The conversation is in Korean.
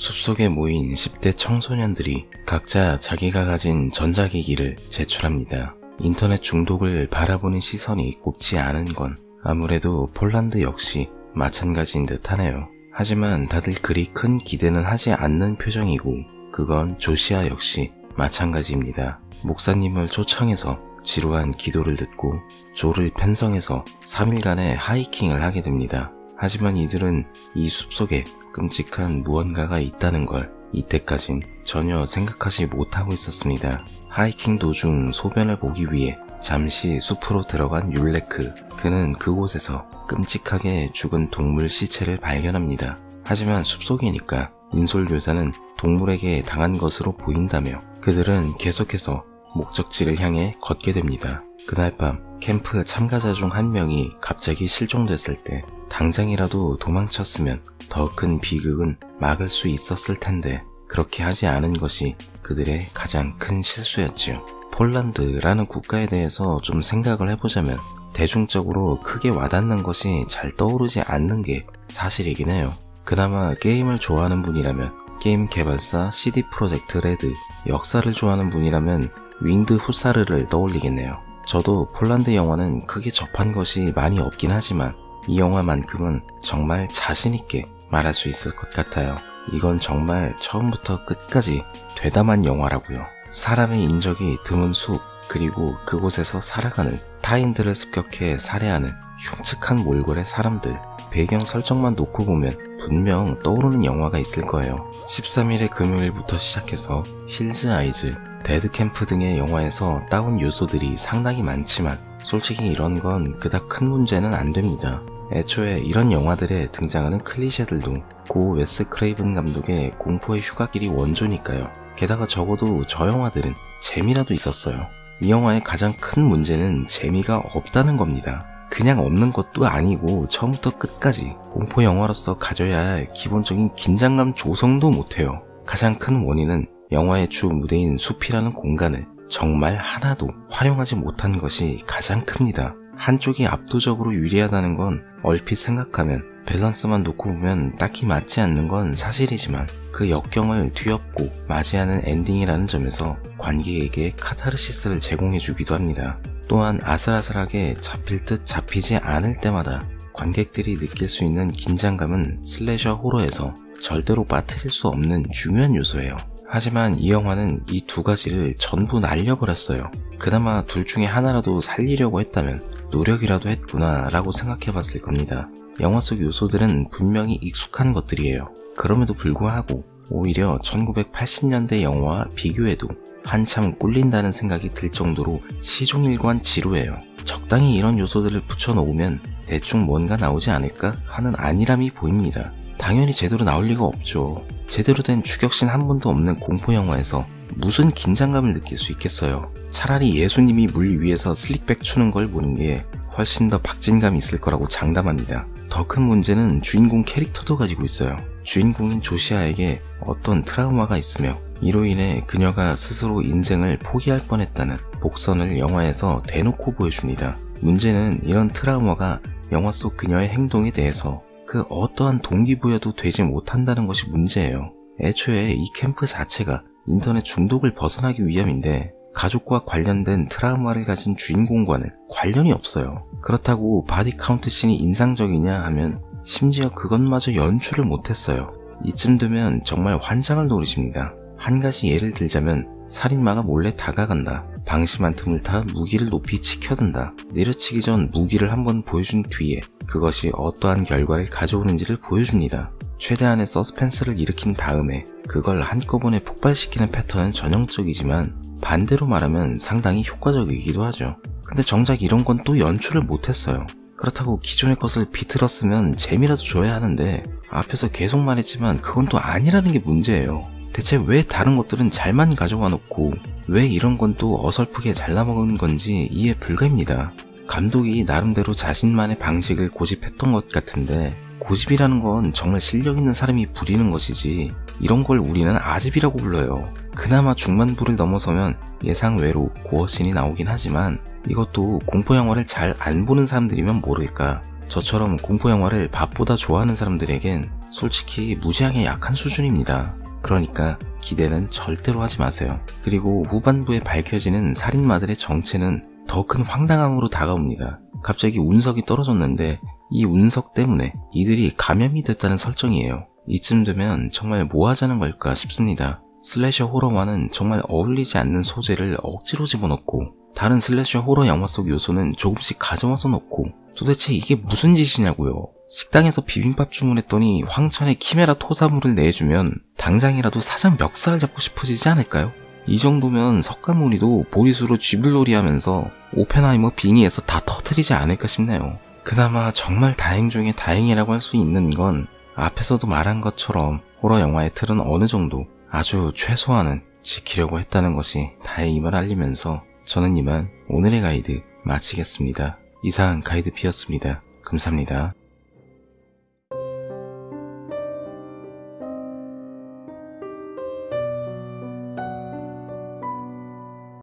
숲속에 모인 10대 청소년들이 각자 자기가 가진 전자기기를 제출합니다. 인터넷 중독을 바라보는 시선이 곱지 않은 건 아무래도 폴란드 역시 마찬가지인 듯 하네요. 하지만 다들 그리 큰 기대는 하지 않는 표정이고 그건 조시아 역시 마찬가지입니다. 목사님을 초청해서 지루한 기도를 듣고 조를 편성해서 3일간의 하이킹을 하게 됩니다. 하지만 이들은 이 숲속에 끔찍한 무언가가 있다는 걸 이때까진 전혀 생각하지 못하고 있었습니다. 하이킹 도중 소변을 보기 위해 잠시 숲으로 들어간 율레크. 그는 그곳에서 끔찍하게 죽은 동물 시체를 발견합니다. 하지만 숲속이니까 인솔교사는 동물에게 당한 것으로 보인다며 그들은 계속해서 목적지를 향해 걷게 됩니다. 그날 밤 캠프 참가자 중 한 명이 갑자기 실종됐을 때 당장이라도 도망쳤으면 더 큰 비극은 막을 수 있었을 텐데 그렇게 하지 않은 것이 그들의 가장 큰 실수였지요. 폴란드라는 국가에 대해서 좀 생각을 해보자면 대중적으로 크게 와닿는 것이 잘 떠오르지 않는 게 사실이긴 해요. 그나마 게임을 좋아하는 분이라면 게임 개발사 CD 프로젝트 레드, 역사를 좋아하는 분이라면 윙드 후사르를 떠올리겠네요. 저도 폴란드 영화는 크게 접한 것이 많이 없긴 하지만 이 영화만큼은 정말 자신있게 말할 수 있을 것 같아요. 이건 정말 처음부터 끝까지 되담한 영화라고요. 사람의 인적이 드문 숲, 그리고 그곳에서 살아가는 타인들을 습격해 살해하는 흉측한 몰골의 사람들, 배경 설정만 놓고 보면 분명 떠오르는 영화가 있을 거예요. 13일의 금요일부터 시작해서 힐즈 아이즈, 데드 캠프 등의 영화에서 따온 요소들이 상당히 많지만 솔직히 이런 건 그닥 큰 문제는 안 됩니다. 애초에 이런 영화들에 등장하는 클리셰들도 고 웨스 크레이븐 감독의 공포의 휴가길이 원조니까요. 게다가 적어도 저 영화들은 재미라도 있었어요. 이 영화의 가장 큰 문제는 재미가 없다는 겁니다. 그냥 없는 것도 아니고 처음부터 끝까지 공포 영화로서 가져야 할 기본적인 긴장감 조성도 못해요. 가장 큰 원인은 영화의 주 무대인 숲이라는 공간을 정말 하나도 활용하지 못한 것이 가장 큽니다. 한쪽이 압도적으로 유리하다는 건 얼핏 생각하면 밸런스만 놓고 보면 딱히 맞지 않는 건 사실이지만 그 역경을 뒤엎고 맞이하는 엔딩이라는 점에서 관객에게 카타르시스를 제공해주기도 합니다. 또한 아슬아슬하게 잡힐 듯 잡히지 않을 때마다 관객들이 느낄 수 있는 긴장감은 슬래셔 호러에서 절대로 빠뜨릴 수 없는 중요한 요소예요. 하지만 이 영화는 이 두 가지를 전부 날려버렸어요. 그나마 둘 중에 하나라도 살리려고 했다면 노력이라도 했구나 라고 생각해봤을 겁니다. 영화 속 요소들은 분명히 익숙한 것들이에요. 그럼에도 불구하고 오히려 1980년대 영화와 비교해도 한참 꿀린다는 생각이 들 정도로 시종일관 지루해요. 적당히 이런 요소들을 붙여놓으면 대충 뭔가 나오지 않을까 하는 안일함이 보입니다. 당연히 제대로 나올 리가 없죠. 제대로 된 추격신 한 번도 없는 공포영화에서 무슨 긴장감을 느낄 수 있겠어요. 차라리 예수님이 물 위에서 슬릭백 추는 걸 보는 게 훨씬 더 박진감이 있을 거라고 장담합니다. 더 큰 문제는 주인공 캐릭터도 가지고 있어요. 주인공인 조시아에게 어떤 트라우마가 있으며 이로 인해 그녀가 스스로 인생을 포기할 뻔했다는 복선을 영화에서 대놓고 보여줍니다. 문제는 이런 트라우마가 영화 속 그녀의 행동에 대해서 그 어떠한 동기부여도 되지 못한다는 것이 문제예요. 애초에 이 캠프 자체가 인터넷 중독을 벗어나기 위함인데 가족과 관련된 트라우마를 가진 주인공과는 관련이 없어요. 그렇다고 바디 카운트 씬이 인상적이냐 하면 심지어 그것마저 연출을 못했어요. 이쯤 되면 정말 환장을 노리십니다. 한 가지 예를 들자면 살인마가 몰래 다가간다. 방심한 틈을 타 무기를 높이 치켜든다. 내려치기 전 무기를 한번 보여준 뒤에 그것이 어떠한 결과를 가져오는지를 보여줍니다. 최대한의 서스펜스를 일으킨 다음에 그걸 한꺼번에 폭발시키는 패턴은 전형적이지만 반대로 말하면 상당히 효과적이기도 하죠. 근데 정작 이런 건 또 연출을 못했어요. 그렇다고 기존의 것을 비틀었으면 재미라도 줘야 하는데 앞에서 계속 말했지만 그건 또 아니라는 게 문제예요. 대체 왜 다른 것들은 잘만 가져와 놓고 왜 이런 건 또 어설프게 잘라먹은 건지 이해 불가입니다. 감독이 나름대로 자신만의 방식을 고집했던 것 같은데 고집이라는 건 정말 실력 있는 사람이 부리는 것이지 이런 걸 우리는 아집이라고 불러요. 그나마 중반부를 넘어서면 예상외로 고어씬이 나오긴 하지만 이것도 공포영화를 잘 안 보는 사람들이면 모를까. 저처럼 공포영화를 밥보다 좋아하는 사람들에겐 솔직히 무지하게 약한 수준입니다. 그러니까 기대는 절대로 하지 마세요. 그리고 후반부에 밝혀지는 살인마들의 정체는 더 큰 황당함으로 다가옵니다. 갑자기 운석이 떨어졌는데 이 운석 때문에 이들이 감염이 됐다는 설정이에요. 이쯤 되면 정말 뭐 하자는 걸까 싶습니다. 슬래셔 호러와는 정말 어울리지 않는 소재를 억지로 집어넣고 다른 슬래셔 호러 영화 속 요소는 조금씩 가져와서 넣고 도대체 이게 무슨 짓이냐고요. 식당에서 비빔밥 주문했더니 황천에 키메라 토사물을 내주면 당장이라도 사장 멱살을 잡고 싶어지지 않을까요? 이 정도면 석가모니도 보리수로 쥐불놀이 하면서 오펜하이머 빙의에서 다 터뜨리지 않을까 싶네요. 그나마 정말 다행 중에 다행이라고 할 수 있는 건 앞에서도 말한 것처럼 호러 영화의 틀은 어느 정도 아주 최소한은 지키려고 했다는 것이 다행임을 알리면서 저는 이만 오늘의 가이드 마치겠습니다. 이상 가이드 P였습니다. 감사합니다.